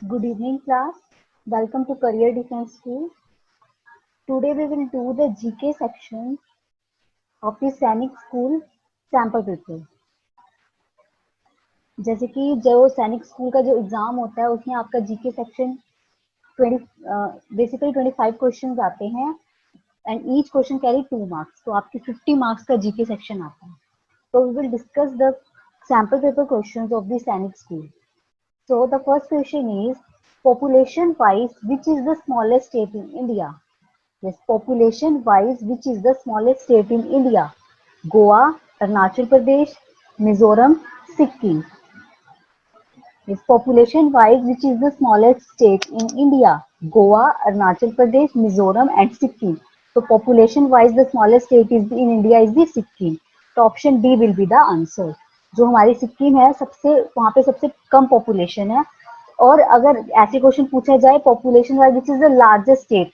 Good evening, class. Welcome to Career Defense School. Today we will do the GK section of the सैनिक school sample paper. जैसे कि जो सैनिक school का जो एग्जाम होता है उसमें आपका जीके सेक्शन 20 बेसिकली 25 क्वेश्चंस आते हैं and each question carry 2 marks. तो आपके 50 मार्क्स का जीके सेक्शन आता है. तो we will discuss the sample paper questions of the Sainik School. So the first question is, population wise, which is the smallest state in India? Yes, population wise, which is the smallest state in India? Goa, Arunachal Pradesh, Mizoram, Sikkim. Yes, population wise, which is the smallest state in India? Goa, Arunachal Pradesh, Mizoram and Sikkim. So population wise, the smallest state is in India is the Sikkim. So option D will be the answer. जो हमारी सिक्किम है सबसे वहाँ पे सबसे कम population है. और अगर ऐसे क्वेश्चन पूछा जाए population wise which is the largest state,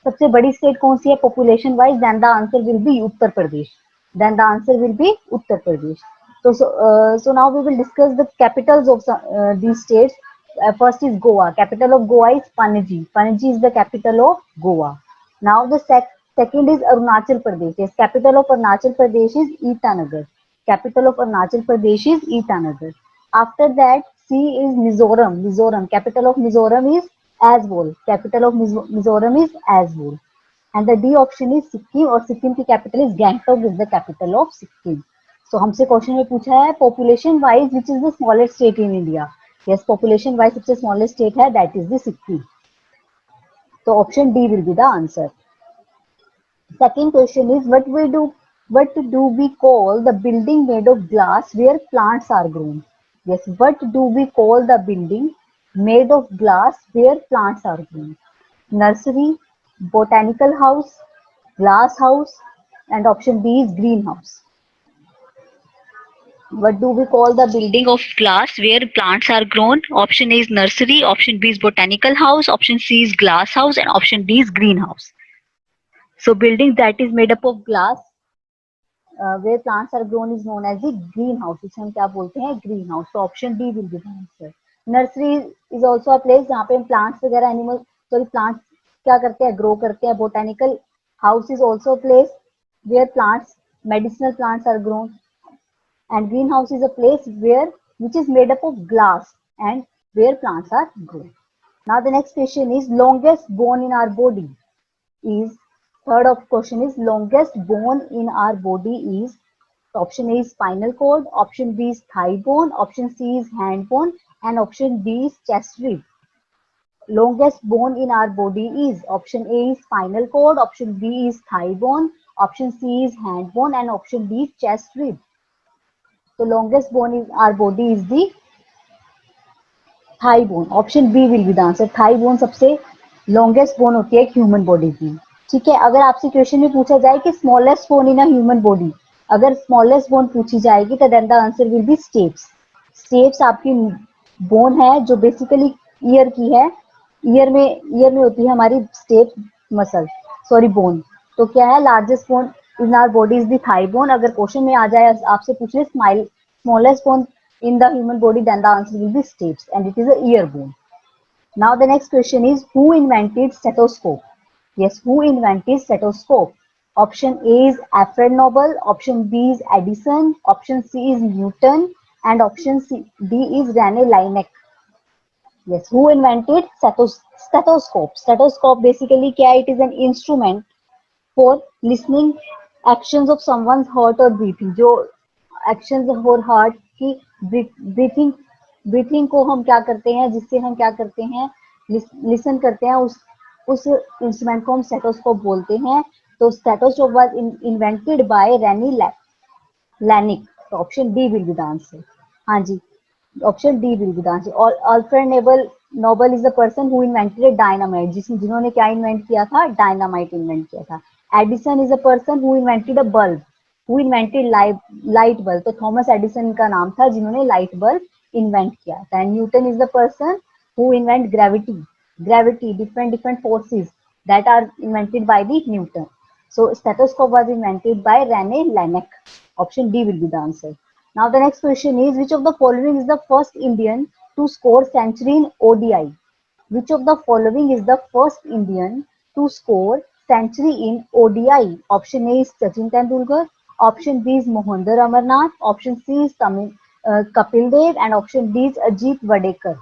सबसे बड़ी स्टेट कौन सी है population wise, then the answer will be Uttar Pradesh. Then the answer will be Uttar Pradesh. So now we will discuss the capitals of these states. First is Goa. Capital of Goa is Panaji. Panaji is the capital of Goa. Now the second is Arunachal Pradesh. Yes, capital of Arunachal Pradesh is Itanagar. Capital of Arunachal Pradesh is Itanagar. After that, C is Mizoram. Mizoram. Capital of Mizoram is Aizawl. Capital of Mizoram is Aizawl. And the D option is Sikkim और सिक्किम की capital is Gangtok is the capital of Sikkim. So हमसे question में पूछा है population wise which is the smallest state in India. Yes, population wise सबसे smallest state है that is the Sikkim. तो option D will be the answer. Second question is, what do we call the building made of glass where plants are grown? Yes, what do we call the building made of glass where plants are grown? Nursery, botanical house, glass house, and option B is greenhouse. What do we call the building of glass where plants are grown? Option A is nursery, option B is botanical house, option C is glass house, and option D is greenhouse. So building that is made up of glass where plants are grown is known as the greenhouse. इसे हम क्या बोलते हैं? Green house. तो option D will be the answer. Nursery is also a place जहाँ पे हम plants वगैरह एनिमल सॉरी प्लांट्स क्या करते हैं? ग्रो करते हैं. Botanical house is also a place where plants medicinal plants are grown. And greenhouse is a place where which is made up of glass and where plants are grown. Now the next question is, longest bone in our body is, third of question is, longest bone in our body is, option A is spinal cord, option B is thigh bone, option C is hand bone, and option D is chest rib. Longest bone in our body is, option A is spinal cord, option B is thigh bone, option C is hand bone, and option D is chest rib. So longest bone in our body is the thigh bone. Option B will be the answer. Thigh bone सबसे longest bone होती है human body की. ठीक है, अगर आपसे question में पूछा जाए कि smallest bone in a human body, अगर स्मॉलेस्ट बोन पूछी जाएगी तो then the answer will be steps. Steps आपकी बोन है जो बेसिकली ईयर की है. ईयर में होती है हमारी स्टेप मसल सॉरी बोन. तो क्या है, largest bone in our body is the thigh bone. अगर क्वेश्चन में आ जाए आपसे पूछ ले smallest bone in the human body, then the answer will be stapes and it is a ear bone. Now the next question is, who invented stethoscope? Yes, who invented stethoscope? Option A is Alfred Nobel, option B is Edison, option C is Newton, and option D is Rene Laennec. Yes, who invented stethoscope? Stethoscope basically क्या है? It is an instrument for listening actions of someone's heart or breathing. जो actions और heart की breathing को हम क्या करते हैं, जिससे हम क्या करते हैं, लिसन करते हैं, उस इंस्ट्रूमेंट को हम स्टेथोस्कोप बोलते हैं. तो stethoscope was invented by Rene Laennec. तो option D will be the answer. हाँ जी, option D will be the answer. और Alfred Nobel is the person who invented dynamite. जिन्होंने क्या इन्वेंट किया था? डायनामाइट इन्वेंट किया था. Edison is a person who invented a bulb. Who invented light bulb. तो थॉमस एडिसन का नाम था जिन्होंने लाइट बल्ब इन्वेंट किया था. And Newton is the person who invent gravity different forces that are invented by the Newton. So stethoscope was invented by Rene Laennec. Option D will be the answer. Now the next question is, which of the following is the first Indian to score century in ODI? Which of the following is the first Indian to score century in ODI? Option A is Sachin Tendulkar, option B is Mohinder Amarnath, option C is Kapil Dev, and option D is Ajit Wadekar.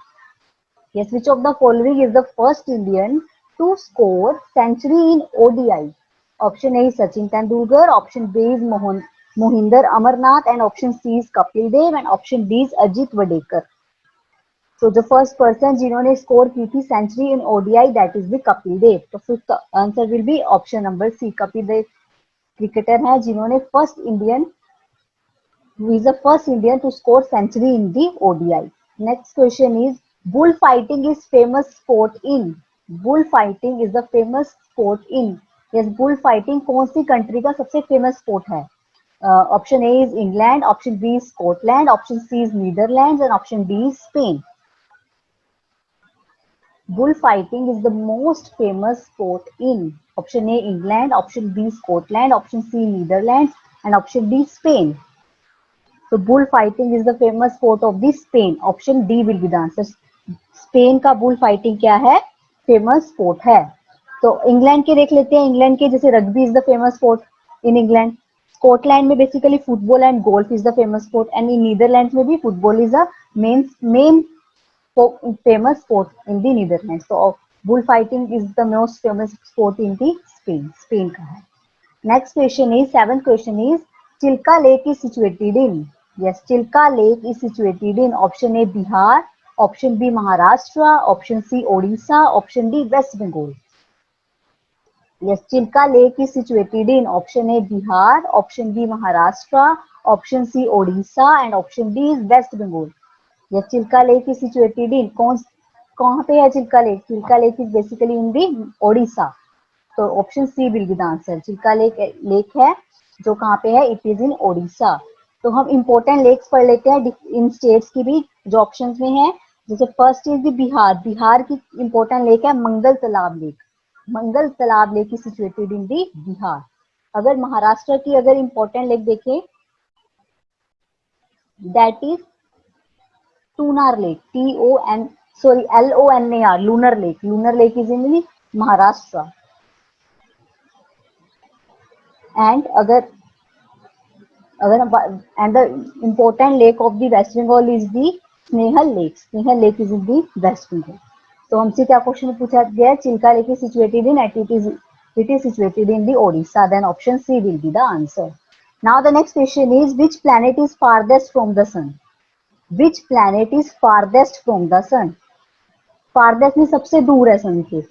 Yes, which of the following is the first Indian to score century in ODI? Option A is Sachin Tendulkar, option B is Mohinder Amarnath, and option C is Kapil Dev, and option D is Ajit Wadekar. तो जो first person जिन्होंने score की थी century in ODI that is the Kapil Dev. तो fifth answer will be option number C. Kapil Dev cricketer है जिन्होंने first Indian to score century in the ODI. Next question is bull fighting is famous sport in. Bull fighting is the famous sport in. Yes, bull fighting कौन सी country का सबसे famous sport है? Option A is England, option B is Scotland, option C is Netherland, and option D is Spain. Bullfighting is the most famous sport in option A England, option B Scotland, option C Netherlands, and option D Spain. So bullfighting is the famous sport of the Spain. Option D will be the answer. Spain का bullfighting क्या है? Famous sport है. तो England के देख लेते हैं. England के जैसे rugby is the famous sport in England. Scotland में basically football and golf is the famous sport, and in Netherland में भी football is a main famous sport in the Netherlands. So bullfighting is the most famous sport in the Spain का है. Next question is, seventh question is, Chilka Lake is situated in. Yes, Chilka Lake is situated in option A Bihar, option B Maharashtra, option C Odisha, option D West Bengal. Yes, Chilka Lake is situated in option A Bihar, option B Maharashtra, option C Odisha, and option D is West Bengal. ये Chilka lake is situated in कहाँ पे है Chilka lake? Chilka lake is basically in the Odisha. तो option C will be the answer. Chilka lake है जो कहाँ पे है? It is in Odisha. तो हम इंपॉर्टेंट लेक्स पढ़ लेते हैं इन स्टेट्स की भी जो ऑप्शंस में है. जैसे first is the Bihar. Bihar की इंपॉर्टेंट लेक है मंगल तालाब लेक. मंगल तालाब लेक इज सिचुएटेड इन दी बिहार. अगर महाराष्ट्र की अगर इंपॉर्टेंट लेक देखें that is Tunar Lake, Lonar, Lunar Lake. Lunar Lake is in Maharashtra. And the important lake of the West Bengal is the Snehal Lake. Snehal Lake is in the West Bengal. तो हमसे क्या question पूछा गया? Chilka lake is situated in it is situated in the Odisha. Then option C will be the answer. Now the next question is, which planet is farthest from the sun? Which planet is farthest from the sun? Farthest में सबसे दूर है सन से.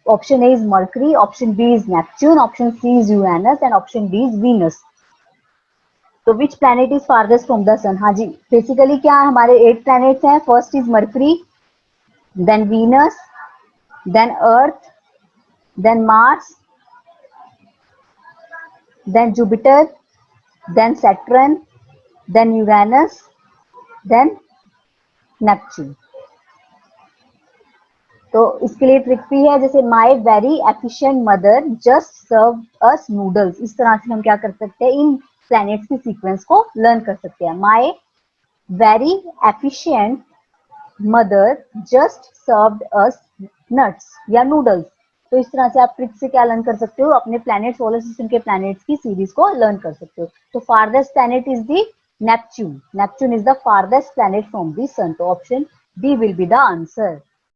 Option A is Mercury, option B is Neptune, option C is Uranus, and option D is Venus. तो which planet is farthest from the sun? हाँ जी, basically क्या हमारे 8 planets हैं. First is Mercury, then Venus, then Earth, then Mars, then Jupiter, then Saturn, then Uranus, then Neptune. तो इसके लिए trick भी है. जैसे my very efficient mother just serve us noodles. इस तरह से हम क्या कर सकते हैं? इन प्लैनेट्स की सीक्वेंस को लर्न कर सकते हैं. My very efficient mother just served us nuts या नूडल्स. तो इस तरह से आप ट्रिक से क्या लर्न कर सकते हो? अपने प्लैनेट, सोलर सिस्टम के प्लैनेट्स की सीरीज को लर्न कर सकते हो. तो farthest planet is the Neptune. Neptune is the farthest planet from the sun. So option B will be the answer.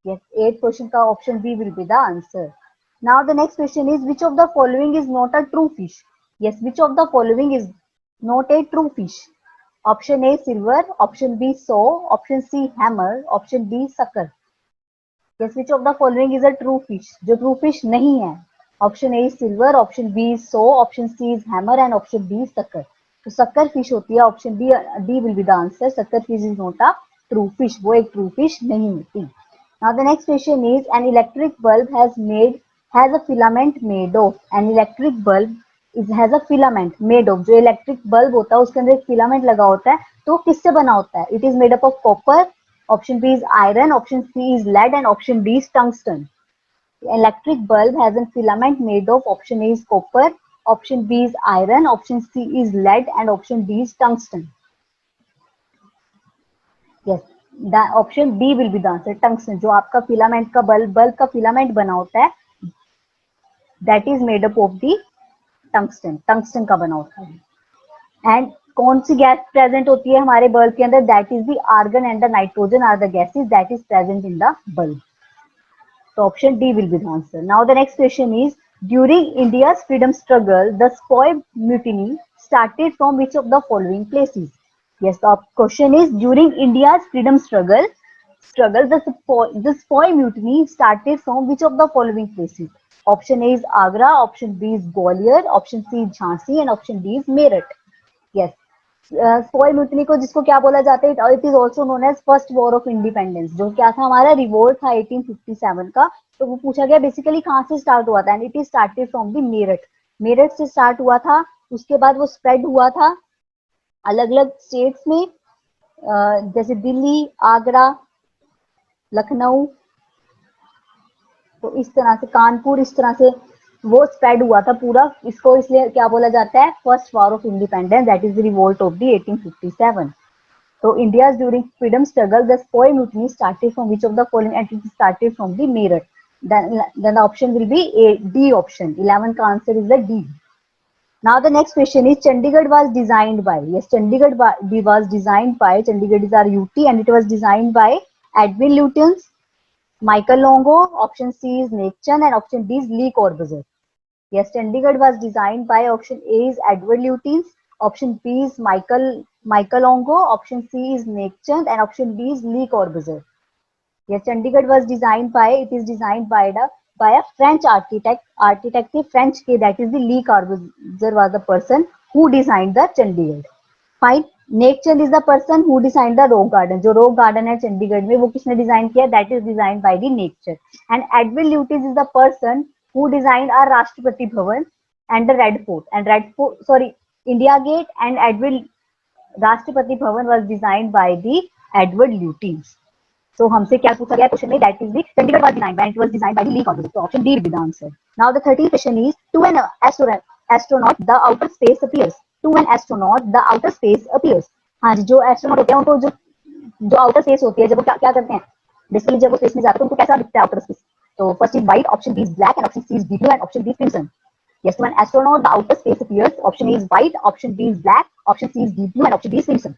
Yes, 8th question का option B will be the answer. Now the next question is, which of the following is not a true fish? Yes, which of the following is not a true fish? Option A silver, option B saw, option C hammer, option D sucker. Yes, which of the following is a true fish? जो true fish नहीं है. Option A is silver, option B is saw, option C is hammer, and option D is sucker. तो सक्कर fish होती है. Option D will be the answer. Sucker fish is not a true fish. वो एक true fish नहीं होती. Now the next question is, an electric bulb has a filament made of. An electric bulb has a filament made of. जो electric bulb होता है उसके अंदर एक फिलामेंट लगा होता है. तो किससे बना होता है? It is made up of copper. Option B is iron, option C is lead, and option D is tungsten. Electric bulb has a filament made of. Option A is copper, option B is iron, option C is lead, and option D is tungsten. Yes, the option B will be the answer, tungsten, जो आपका filament का bulb का filament बना होता है, that is made up of the tungsten, tungsten का बना होता है। एंड कौन सी गैस प्रेजेंट होती है हमारे बल्ब के अंदर, that is the argon and the nitrogen are the gases that is present in the bulb. So option D will be the answer. Now the next question is, during India's freedom struggle, the Sepoy mutiny started from which of the following places? Yes, the question is, during India's freedom struggle the Sepoy mutiny started from which of the following places? Option A is Agra, option B is Gwalior, option C is Jhansi, and option D is Meerut. Yes, sepoy mutiny को जिसको क्या बोला जाता है, it is also known as first war of independence, जो क्या था हमारा रिवोल्ट था 1857 का। तो वो पूछा गया बेसिकली कहाँ से स्टार्ट हुआ था, and it is started from the Meerut, Meerut से स्टार्ट हुआ था। उसके बाद वो स्प्रेड हुआ था अलग अलग स्टेट्स में, जैसे दिल्ली, आगरा, लखनऊ, तो इस तरह से कानपुर, इस तरह से वो स्प्रेड हुआ था पूरा। इसको इसलिए क्या बोला जाता है, first war of independence, that is the revolt of the 1857। So India's during freedom struggle, the Sepoy mutiny started from which of the following, and it started from the Meerut. Then the option will be A, D option. 11th answer is the D. Now the next question is, Chandigarh was designed by, yes, Chandigarh was designed by, Chandigarh is our UT, and it was designed by Edwin Lutyens, Michael Longo, option C is Neckchen, and option D is Lee Corbusier. Yes, Chandigarh was designed by, option A is Edward Lutyens, option B is Michael Longo, option C is Neckchen, and option D is Lee Corbusier. Yes, Chandigarh was designed by, it is designed by a French architect French के, that is the Lee Corbusier was the person who designed the Chandigarh. Fine. Neckchen is the person who designed the rock garden, जो rock garden है चंडीगढ़ में वो किसने design किया, that is designed by the Neckchen. And Edwin Lutyens is the person who designed our Rashtrapati Bhavan and the Red Fort, and India Gate and Edwin Rashtrapati Bhavan was designed by the Edward Lutyens. So हमसे क्या पूछा गया question में, that is the Chandigarh was designed by, and it was designed by the Lee Corbusier. So option D will be the answer. Now the 13th question is, to an astronaut the outer space appears. To an astronaut the outer space appears. हाँ जी, जो astronaut होते हैं उनको जो outer space होती है, जब वो क्या करते हैं, बेसिकली जब वो स्पेस में जाते हैं उनको कैसा दिखता है आउटर स्पेस? तो first is white, option B is black, and option C is blue, and option D is crimson. Yes, to an astronaut the outer space appears. Option A is white, option B is black, option C is deep blue, and option D is crimson.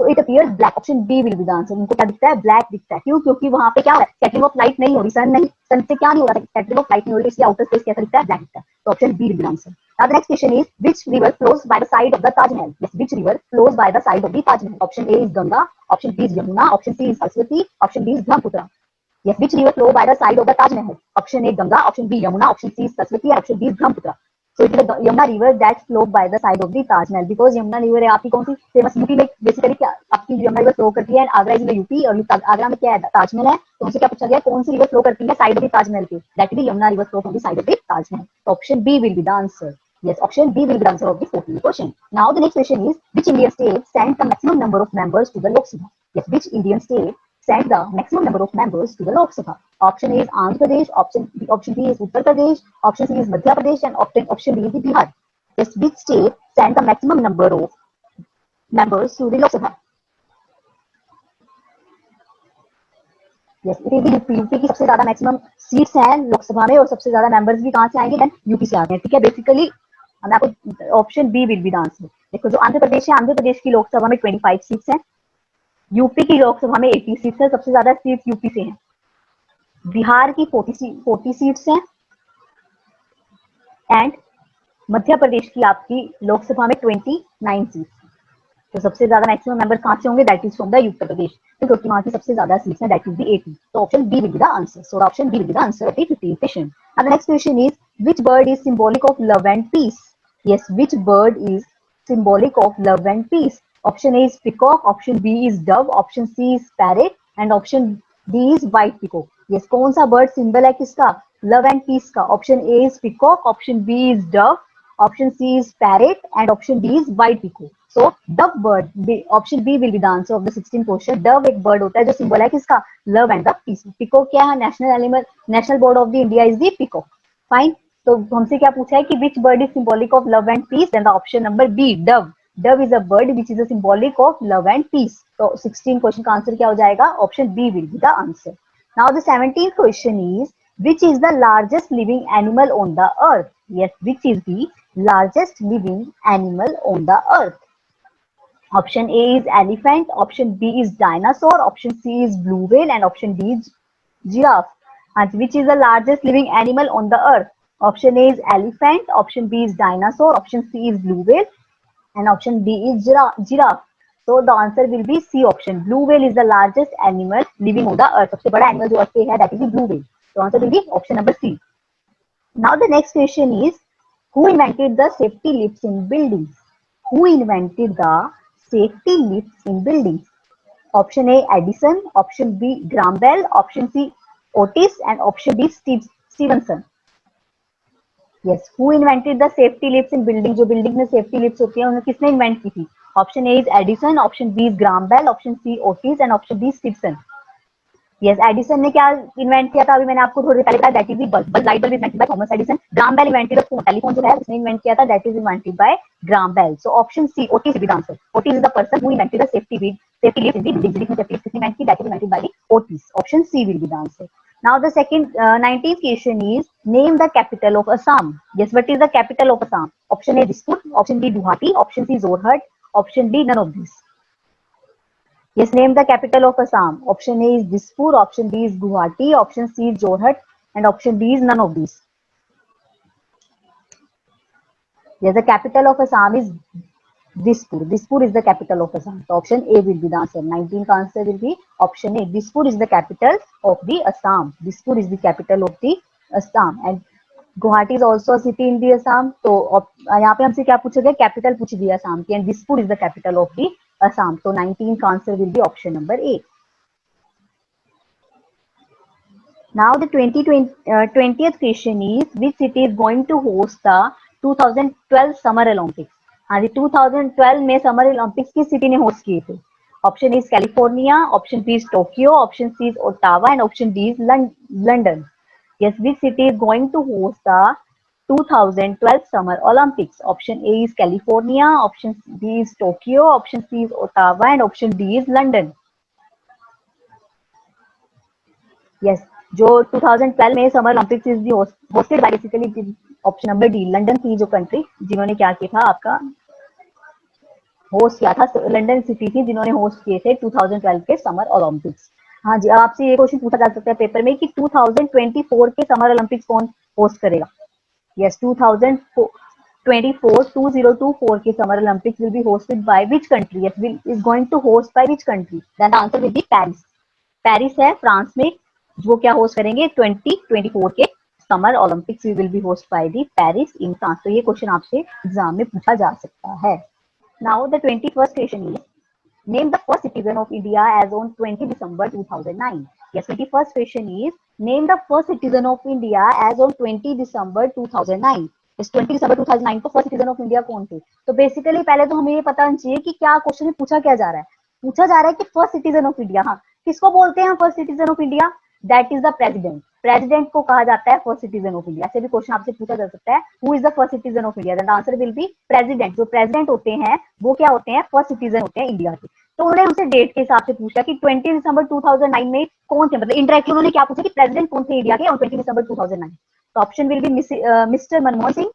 So it appears black. Option B will be the answer. उनको क्या दिखता है, black दिखता है। क्यों? क्योंकि वहां पे क्या हो रहा है, स्कैटरिंग ऑफ लाइट नहीं हो रही, सन से क्या नहीं हो रहा है, स्कैटरिंग ऑफ लाइट नहीं हो रही, इसलिए आउटर स्पेस कैसा दिखता है, ब्लैक दिखता है। तो option B will be the answer. Now the next question is, which river flows by the side of the Taj Mahal? Yes, which river flows by the side of the Taj Mahal? Option A is Ganga, option B is Yamuna, option C is Saraswati, option D is Brahmaputra. Yes, which river flow by the side of the Taj Mahal? Option A Ganga, option B Yamuna, option C is Saraswati, and option D is Brahmaputra. So it is the Yamuna river that flow by the side of the Taj Mahal, because Yamuna river है आपकी कौन सी famous, UP में basically क्या आपकी Yamuna river flow करती है, and Agra is in the UP, और आगरा में क्या है, ताजमहल है। तो उनसे क्या पूछा गया, कौन सी रिवर फ्लो करती है साइड ऑफ द ताजमहल के, that is the Yamuna river flow from the side of the Taj Mahal. तो option B will be the answer. Yes, option B will be the answer of the 14th question. Now the next question is, which Indian state sent the maximum number of members to the Lok Sabha? Yes, which Indian state sent the maximum number of members to the Lok Sabha? Option A is Andhra Pradesh, option B is Uttar Pradesh, option C is Madhya Pradesh, and option D is Bihar. Yes, which state sent the maximum number of members to the Lok Sabha? Yes, it is the UP, UP की सबसे ज्यादा maximum seats हैं लोकसभा में, और सबसे ज्यादा members भी कहाँ से आएंगे, देन यूपी से आते हैं। ठीक है, बेसिकली मैं आपको option B will be the answer. देखो, जो आंध्र प्रदेश है, आंध्र प्रदेश की लोकसभा में 25 सीट्स हैं, यूपी की लोकसभा में 80 सीट्स है, सबसे ज्यादा सीट्स यूपी से हैं। बिहार की 40 सीट्स हैं, एंड मध्य प्रदेश की आपकी लोकसभा में 29 सीट्स। तो सबसे ज्यादा मैक्सिमम मेंबर कहां से होंगे, that is from the Uttar Pradesh, क्योंकि वहां की सबसे ज्यादा सीट्स हैं, दैट इज द 80। तो option B will be the answer. So option B will be the answer of the 15th question. Now the next question is, which bird is symbolic of love and peace? Yes, which bird is symbolic of love and peace? Option A is peacock, option B is dove, option C is parrot, and option D is white peacock. Yes, कौन सा bird symbol है किसका, love and piece का? Option A is peacock, option B is dove, option C is parrot, and option D is white peacock. So dove bird, option B will be the answer of the 16th question. Dove एक bird होता है जो symbol है किसका, love and the peace। peacock क्या है, national animal, national bird of the India is the peacock। Fine. तो हमसे क्या पूछा है कि which bird is symbolic of love and peace, then the option number B, dove, dove is a bird which is a symbolic of love and peace. तो 16 question का answer क्या हो जाएगा? Option B will be the answer. Now the 17th question is which is the largest living animal on the earth? Yes, which is the largest living animal on the earth? Option A is elephant, option B is dinosaur, option C is blue whale, and option D is giraffe. And which is the largest living animal on the earth? Option A is elephant, option B is dinosaur, option C is blue whale, and option D is giraffe. So the answer will be C option. Blue whale is the largest animal living on the earth. सबसे बड़ा animal जो अर्थ पे है, that is the blue whale. So answer will be option number C. Now the next question is, who invented the safety lifts in buildings? Who invented the safety lifts in buildings? Option A Edison, option B Graham Bell, option C Otis, and option D Stevenson. Yes, who invented the safety lifts in building? जो building में safety lifts होती है उन्हें किसने invent की थी? Option A is Edison, option B is Graham Bell, option C Otis, and option D Stephenson. Yes, Edison ने क्या इन्वेंट किया था? अभी मैंने आपको थोड़ी पहले बताया, that is the bulb. Light bulb invented by Thomas Edison. Graham Bell invented phone, telephone जो है उसने इन्वेंट किया था, that is invented by Graham Bell. So option C Otis with answer. Otis is the person who invented the safety lift in the building में safety lift invent की, that is invented by Otis. Option C will be the answer. Now the second 19th question is, name the capital of Assam. Yes, what is the capital of Assam? Option A Dispur, option B Guwahati, option C Jorhat, option D none of these. Yes, name the capital of Assam. Option A is Dispur, option B is Guwahati, option C is Jorhat, and option D is none of these. Yes, the capital of Assam is Dispur. Dispur is the capital of Assam. So option A will be the answer. 19th answer will be option A. Dispur is the capital of the Assam. Dispur is the capital of the Assam. And Guwahati is also a city in the Assam. तो यहाँ पे हमसे क्या पूछा गया? Capital पूछ दिया असम की, and Dispur is the capital of the Assam. So 19th answer will be option number A. Now the 20th question is, which city is going to host the 2012 Summer Olympics? हाँ जी, 2012 में summer Olympics किस city ने host किए थे? Option is California, option B is Tokyo, option C is Ottawa, and option D is London. Yes, which city is going to host the 2012 summer Olympics? Option A is California, option B is Tokyo, option C is Ottawa, and option D is London. Yes, जो 2012 में summer Olympics is hosted by basically option number D, London थी जो country जिन्होंने क्या किया था, आपका host किया था। लंदन सिटी थी जिन्होंने होस्ट किए थे 2012 के समर ओलंपिक्स। हाँ जी, आपसे ये क्वेश्चन पूछा जा सकता है पेपर में कि 2024 के समर ओलंपिक्स कौन होस्ट करेगा? यस, 2024 के summer Olympics will be hosted by which country? Yes, is going to host by which country? Then the answer will be Paris. Paris है फ्रांस में, वो क्या होस्ट करेंगे? 2024 के summer Olympics will be host by the Paris in France. तो ये question आपसे exam में पूछा जा सकता है। Now the 21st question is, name the first citizen of India as on 20 December 2009. Yes, 21st question is, name the first citizen of India as on 20 December 2009. इस 20 दिसंबर 2009 को फर्स्ट सिटीजन ऑफ इंडिया कौन थे? तो basically पहले तो हमें ये पता होना चाहिए कि क्या क्वेश्चन में पूछा क्या जा रहा है। पूछा जा रहा है कि फर्स्ट सिटीजन ऑफ इंडिया, हाँ, किसको बोलते हैं first citizen of India? That is the president. President को कहा जाता है फर्स्ट सिटीजन ऑफ इंडिया। ऐसे भी क्वेश्चन आपसे पूछा जा सकता है, who is the first citizen of India? The answer will B president. जो प्रेसिडेंट होते हैं वो क्या होते हैं? फर्स्ट सिटीजन होते हैं इंडिया के। तो उन्होंने उनसे डेट के हिसाब से पूछा कि 20 दिसंबर 2009 में कौन थे, मतलब इंडायरेक्टली उन्होंने क्या पूछा कि प्रेसिडेंट कौन थे इंडिया के ऑन 20 दिसंबर 2009। तो option will be Mr Manmohan Singh,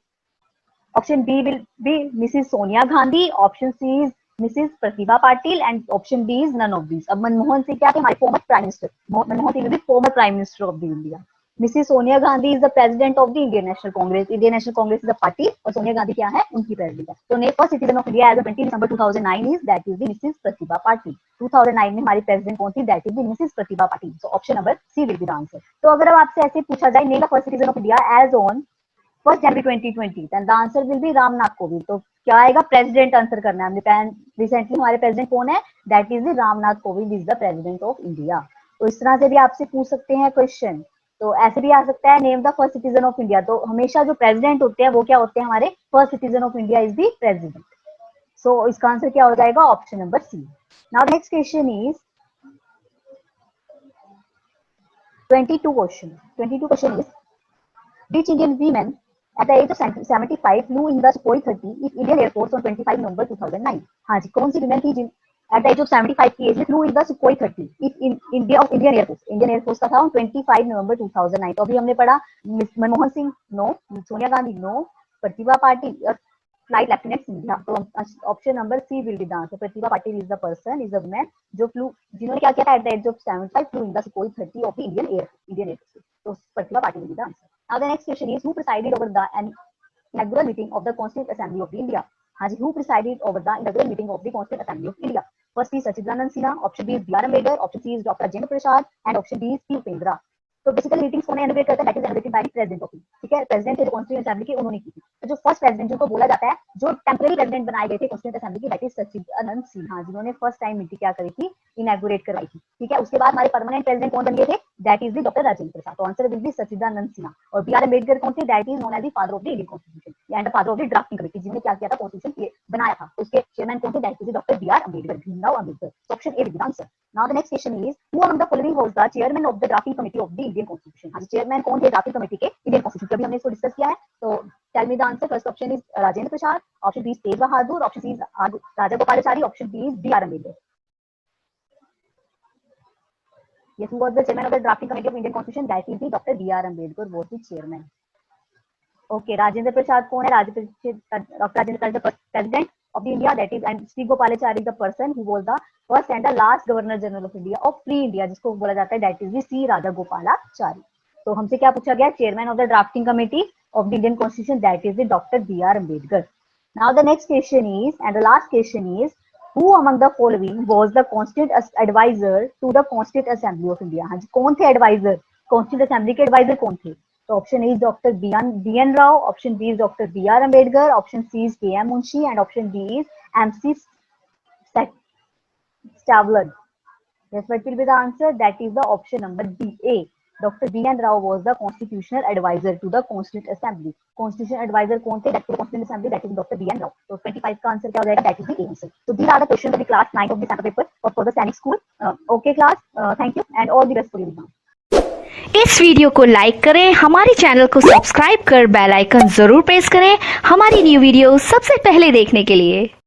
option B will be Mrs Sonia Gandhi, option C is Mrs Pratibha Patil, and option D is none of these. अब मनमोहन सिंह क्या थे? हमारे former prime minister. Manmohan Singh will be former prime minister of the India. Mrs Sonia Gandhi is the president of the Indian National Congress. Indian National Congress is the party, और सोनिया गांधी क्या है? उनकी president है। तो first citizen of India as of 20 December 2009 is that is the Mrs Pratibha Patil. 2009 में हमारी president कौन थी? That is the Mrs Pratibha Patil. So option number C will be the answer. तो अगर अब आपसे ऐसे पूछा जाए, name the first citizen of India as on 1 January 2020, then the answer will be Ramnath Kovind. तो क्या आएगा? प्रेसिडेंट आंसर करना है। रिसेंटली हमारे प्रेसिडेंट कौन है? That is Ramnath Kovind is the president of India. तो इस तरह से भी आपसे पूछ सकते हैं क्वेश्चन। तो ऐसे भी आ सकता है, name the first citizen of India. तो हमेशा जो प्रेसिडेंट होते हैं वो क्या होते हैं? हमारे first citizen of India is the president. सो इसका आंसर क्या हो जाएगा? Option number C. Now next question is 22 question. 22 question is, which Indian women At the age of 75 flew in the Sukhoi 30 if Indian Air Force on 25 November 2009. हाँ जी, कौन सी women थी जिन eight the age of 75 की as में flu in the Sukhoi 30 if Indian air force का था on 25 नवंबर 2009। तो अभी हमने पढ़ा मनमोहन सिंह नो, सोनिया गांधी नो, प्रतिभा पाटिल और फ्लाइट लेफ्टिनेंट सिंधिया। तो option number C will be the answer. Pratibha Patil is the person, is the women जो फ्लू, जिन्होंने क्या किया था at the age of 75 flew in the Sukhoi 30 of the Indian air force. तो Pratibha Patil will be the answer. Now the next question is who presided over the inaugural meeting of the Constituent Assembly of India? हाँ जी, who presided over the inaugural meeting of the Constituent Assembly of India? First is Sachidanand Sinha, option B is B.R. Ambedkar, option C is Dr. Rajendra Prasad, and option D is P. Upendra। तो basically meetings कौन innovate करता है? That is innovated by president of India. ठीक है, president थे constituent assembly के, उन्होंने की थी। तो जो फर्स्ट प्रेसिडेंट जिनको बोला जाता है, जो टेम्परेरी प्रेसिडेंट बनाए गए थे कॉन्स्टिट्यूएंट असेंबली के, दैट इज सचिदानंद सिन्हा, जिन्होंने फर्स्ट टाइम मीटिंग क्या करी थी, इनॉग्रेट करवाई थी। ठीक है, उसके बाद हमारे परमानेंट प्रेसिडेंट कौन बन गए थे? That is the doctor Rajendra Prasad. तो answer will be Sachchidananda Sinha. और बी आर अम्बेडकर कौन थे? That is known as the father of the Indian constitution and the father of the drafting committee, जिन्होंने क्या किया था, कॉन्स्टिट्यूशन बनाया था। उसके चेयरमैन कौन थे? That is doctor B R Ambedkar, Bhimrao Ambedkar. Option A will be the answer. Now the next question is who among the following was the chairman of the drafting committee of the Indian Constitution? हाँ, chairman कौन थे drafting committee के Indian Constitution? अभी हमने इसको discuss किया है। तो tell me the answer. First option is Rajendra Prasad, option B is Tej Bahadur, option C is Raja Gopalachari, option D is B R Ambedkar. Yes, who was the chairman of the drafting committee of Indian Constitution? That is Dr. B R Ambedkar was the chairman. Okay, Rajendra Prasad कौन है? Doctor Rajendra Prasad the president of the India, that is, and Sri Gopalachari the person who was the first and the last Governor General of India of Free India, जिसको बोला जाता है, that is the C राजा गोपालाचारी। तो हमसे क्या पूछा गया? Chairman of the drafting committee of the Indian Constitution, that is the doctor B R Ambedkar. Now the next question is and the last question is who among the following was the constant advisor to the Constituent Assembly of India? हाँ जी, कौन थे adviser? Constituent assembly के adviser कौन थे? तो option A is doctor B N Rau, option B is doctor B R Ambedkar, option C is K M Munshi, and option D is MC Stavlad. Yes, what will be the answer? That is the option number B A. Dr. B.N. Rao was the constitutional advisor to the Constituent Assembly. Constitutional advisor कौन थे? That Constituent Assembly, that is Dr. B.N. Rao. तो 25 का answer क्या हो जाएगा? That is the answer. So these are the questions of the class 9 of the sample paper for the Sainik School. Okay class, thank you and all the best for your exam. इस video को like करें, हमारे channel को subscribe कर bell icon जरूर press करें हमारी new video सबसे पहले देखने के लिए।